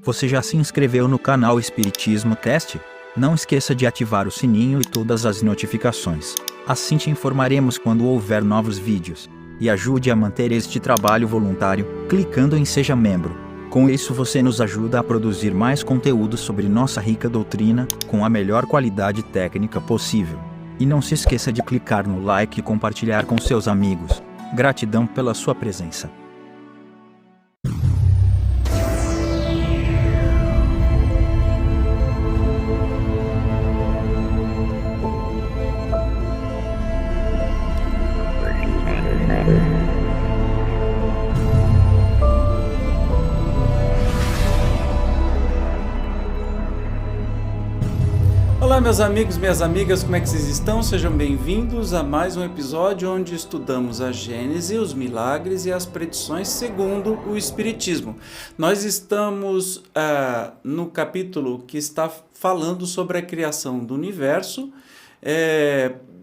Você já se inscreveu no canal Espiritismo Cast? Não esqueça de ativar o sininho e todas as notificações. Assim te informaremos quando houver novos vídeos. E ajude a manter este trabalho voluntário, clicando em Seja Membro. Com isso você nos ajuda a produzir mais conteúdo sobre nossa rica doutrina, com a melhor qualidade técnica possível. E não se esqueça de clicar no like e compartilhar com seus amigos. Gratidão pela sua presença. Olá meus amigos, minhas amigas, como é que vocês estão? Sejam bem-vindos a mais um episódio onde estudamos a Gênese, os milagres e as predições segundo o Espiritismo. Nós estamos no capítulo que está falando sobre a criação do universo,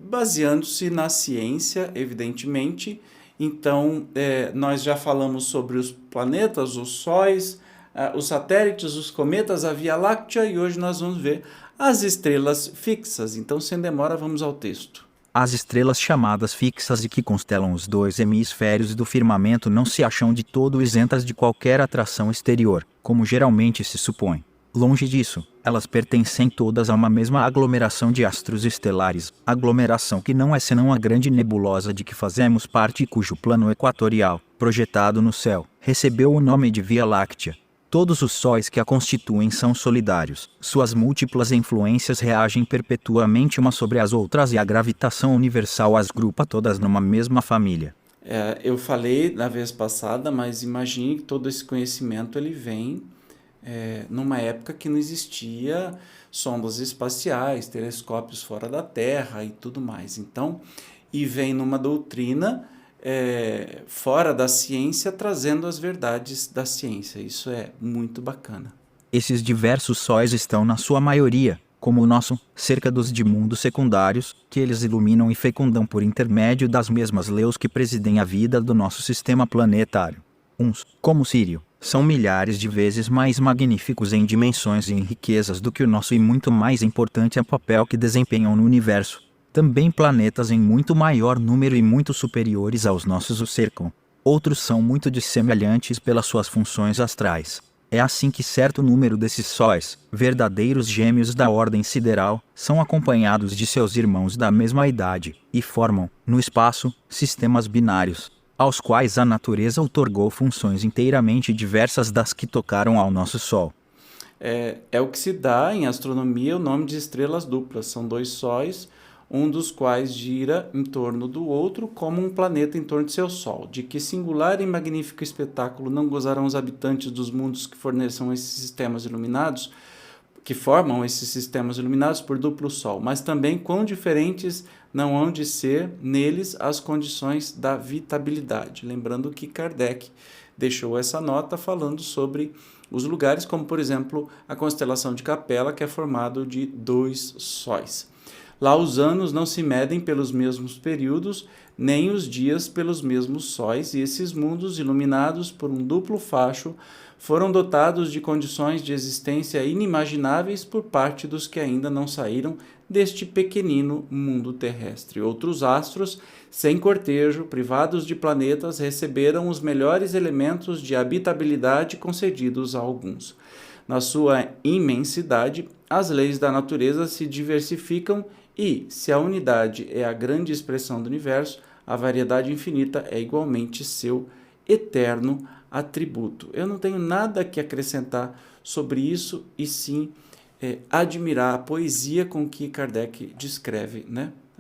baseando-se na ciência, evidentemente. Então, nós já falamos sobre os planetas, os sóis, os satélites, os cometas, a Via Láctea, e hoje nós vamos ver as estrelas fixas. Então, sem demora, vamos ao texto. As estrelas chamadas fixas e que constelam os dois hemisférios do firmamento não se acham de todo isentas de qualquer atração exterior, como geralmente se supõe. Longe disso, elas pertencem todas a uma mesma aglomeração de astros estelares, aglomeração que não é senão a grande nebulosa de que fazemos parte e cujo plano equatorial, projetado no céu, recebeu o nome de Via Láctea. Todos os sóis que a constituem são solidários, suas múltiplas influências reagem perpetuamente umas sobre as outras e a gravitação universal as grupa todas numa mesma família. Eu falei na vez passada, mas imagine que todo esse conhecimento ele vem numa época que não existia sondas espaciais, telescópios fora da Terra e tudo mais. Então, e vem numa doutrina fora da ciência, trazendo as verdades da ciência. Isso é muito bacana. Esses diversos sóis estão na sua maioria, como o nosso, cerca dos de mundos secundários, que eles iluminam e fecundam por intermédio das mesmas leis que presidem a vida do nosso sistema planetário. Uns, como Sírio, são milhares de vezes mais magníficos em dimensões e em riquezas do que o nosso e muito mais importante é o papel que desempenham no universo. Também planetas em muito maior número e muito superiores aos nossos os cercam. Outros são muito dissemelhantes pelas suas funções astrais. É assim que certo número desses sóis, verdadeiros gêmeos da ordem sideral, são acompanhados de seus irmãos da mesma idade, e formam, no espaço, sistemas binários, aos quais a natureza outorgou funções inteiramente diversas das que tocaram ao nosso Sol. É o que se dá em astronomia o nome de estrelas duplas. São dois sóis, um dos quais gira em torno do outro como um planeta em torno de seu Sol. De que singular e magnífico espetáculo não gozarão os habitantes dos mundos que forneçam esses sistemas iluminados, que formam esses sistemas iluminados por duplo Sol, mas também quão diferentes não hão de ser neles as condições da vitabilidade. Lembrando que Kardec deixou essa nota falando sobre os lugares, como por exemplo a constelação de Capela, que é formado de dois sóis. Lá os anos não se medem pelos mesmos períodos, nem os dias pelos mesmos sóis, e esses mundos, iluminados por um duplo facho, foram dotados de condições de existência inimagináveis por parte dos que ainda não saíram deste pequenino mundo terrestre. Outros astros, sem cortejo, privados de planetas, receberam os melhores elementos de habitabilidade concedidos a alguns. Na sua imensidade, as leis da natureza se diversificam e, se a unidade é a grande expressão do universo, a variedade infinita é igualmente seu eterno atributo. Eu não tenho nada que acrescentar sobre isso, e sim admirar a poesia com que Kardec descreve,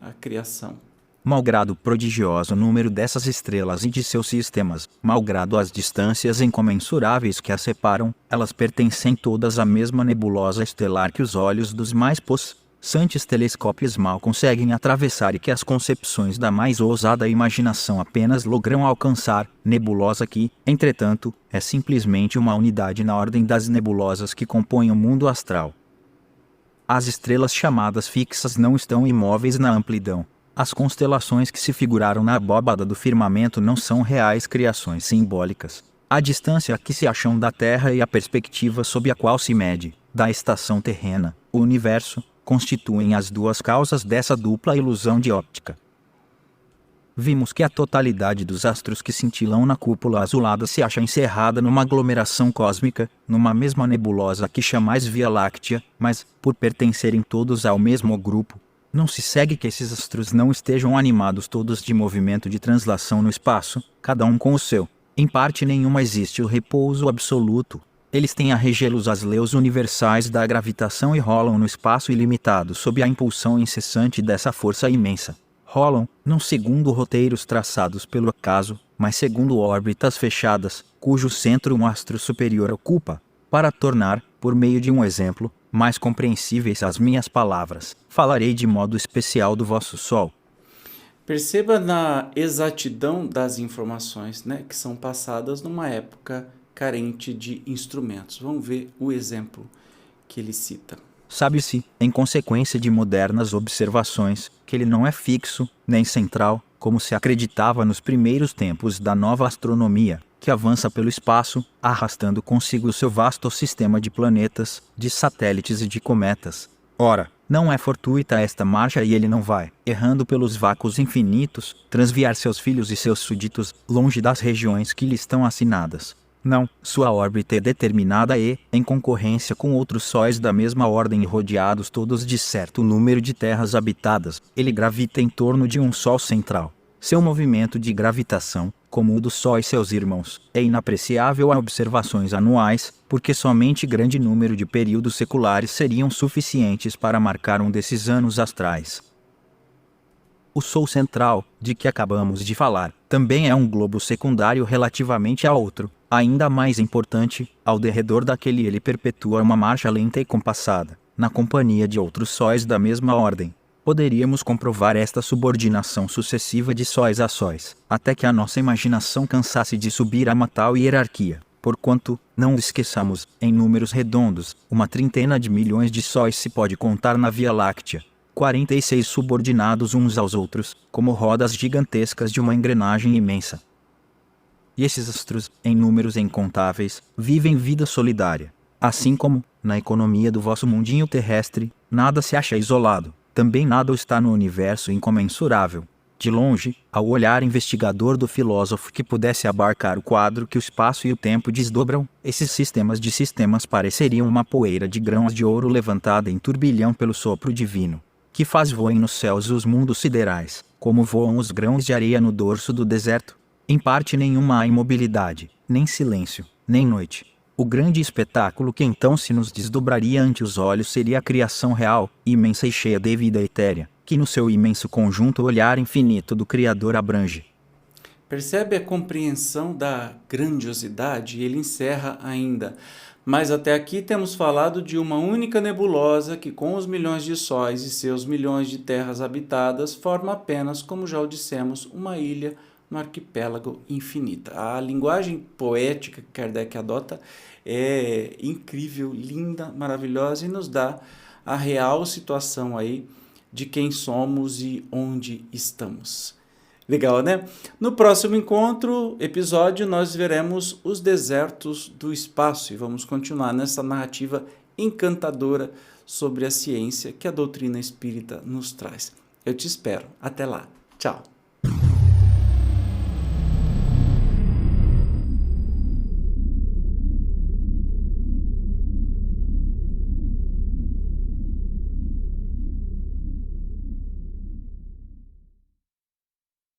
a criação. Malgrado o prodigioso número dessas estrelas e de seus sistemas, malgrado as distâncias incomensuráveis que as separam, elas pertencem todas à mesma nebulosa estelar que os olhos dos mais possantes telescópios mal conseguem atravessar e que as concepções da mais ousada imaginação apenas logram alcançar, nebulosa que, entretanto, é simplesmente uma unidade na ordem das nebulosas que compõem o mundo astral. As estrelas chamadas fixas não estão imóveis na amplidão. As constelações que se figuraram na abóbada do firmamento não são reais criações simbólicas. A distância a que se acham da Terra e a perspectiva sob a qual se mede, da estação terrena, o universo, constituem as duas causas dessa dupla ilusão de óptica. Vimos que a totalidade dos astros que cintilam na cúpula azulada se acha encerrada numa aglomeração cósmica, numa mesma nebulosa que chamais Via Láctea, mas, por pertencerem todos ao mesmo grupo, não se segue que esses astros não estejam animados todos de movimento de translação no espaço, cada um com o seu. Em parte nenhuma existe o repouso absoluto. Eles têm a regelos as leis universais da gravitação e rolam no espaço ilimitado sob a impulsão incessante dessa força imensa. Rolam, não segundo roteiros traçados pelo acaso, mas segundo órbitas fechadas, cujo centro um astro superior ocupa. Para tornar, por meio de um exemplo, mais compreensíveis as minhas palavras, falarei de modo especial do vosso Sol. Perceba na exatidão das informações, né, que são passadas numa época carente de instrumentos. Vamos ver o exemplo que ele cita. Sabe-se, em consequência de modernas observações, que ele não é fixo, nem central, como se acreditava nos primeiros tempos da nova astronomia, que avança pelo espaço, arrastando consigo o seu vasto sistema de planetas, de satélites e de cometas. Ora, não é fortuita esta marcha e ele não vai, errando pelos vácuos infinitos, transviar seus filhos e seus súditos longe das regiões que lhe estão assinadas. Não, sua órbita é determinada e, em concorrência com outros sóis da mesma ordem e rodeados todos de certo número de terras habitadas, ele gravita em torno de um Sol central. Seu movimento de gravitação, como o do Sol e seus irmãos, é inapreciável a observações anuais, porque somente grande número de períodos seculares seriam suficientes para marcar um desses anos astrais. O Sol central, de que acabamos de falar, também é um globo secundário relativamente a outro, ainda mais importante, ao derredor daquele ele perpetua uma marcha lenta e compassada, na companhia de outros sóis da mesma ordem. Poderíamos comprovar esta subordinação sucessiva de sóis a sóis, até que a nossa imaginação cansasse de subir a uma tal hierarquia, porquanto, não esqueçamos, em números redondos, 1/30 de milhões de sóis se pode contar na Via Láctea. 46 subordinados uns aos outros, como rodas gigantescas de uma engrenagem imensa. E esses astros, em números incontáveis, vivem vida solidária. Assim como, na economia do vosso mundinho terrestre, nada se acha isolado, também nada está no universo incomensurável. De longe, ao olhar investigador do filósofo que pudesse abarcar o quadro que o espaço e o tempo desdobram, esses sistemas de sistemas pareceriam uma poeira de grãos de ouro levantada em turbilhão pelo sopro divino, que faz voem nos céus os mundos siderais, como voam os grãos de areia no dorso do deserto. Em parte nenhuma há imobilidade, nem silêncio, nem noite. O grande espetáculo que então se nos desdobraria ante os olhos seria a criação real, imensa e cheia de vida etérea, que no seu imenso conjunto o olhar infinito do Criador abrange. Percebe a compreensão da grandiosidade? Ele encerra ainda. Mas até aqui temos falado de uma única nebulosa que, com os milhões de sóis e seus milhões de terras habitadas, forma apenas, como já o dissemos, uma ilha no arquipélago infinita. A linguagem poética que Kardec adota é incrível, linda, maravilhosa e nos dá a real situação aí de quem somos e onde estamos. Legal, né? No próximo episódio, nós veremos os desertos do espaço e vamos continuar nessa narrativa encantadora sobre a ciência que a doutrina espírita nos traz. Eu te espero. Até lá. Tchau.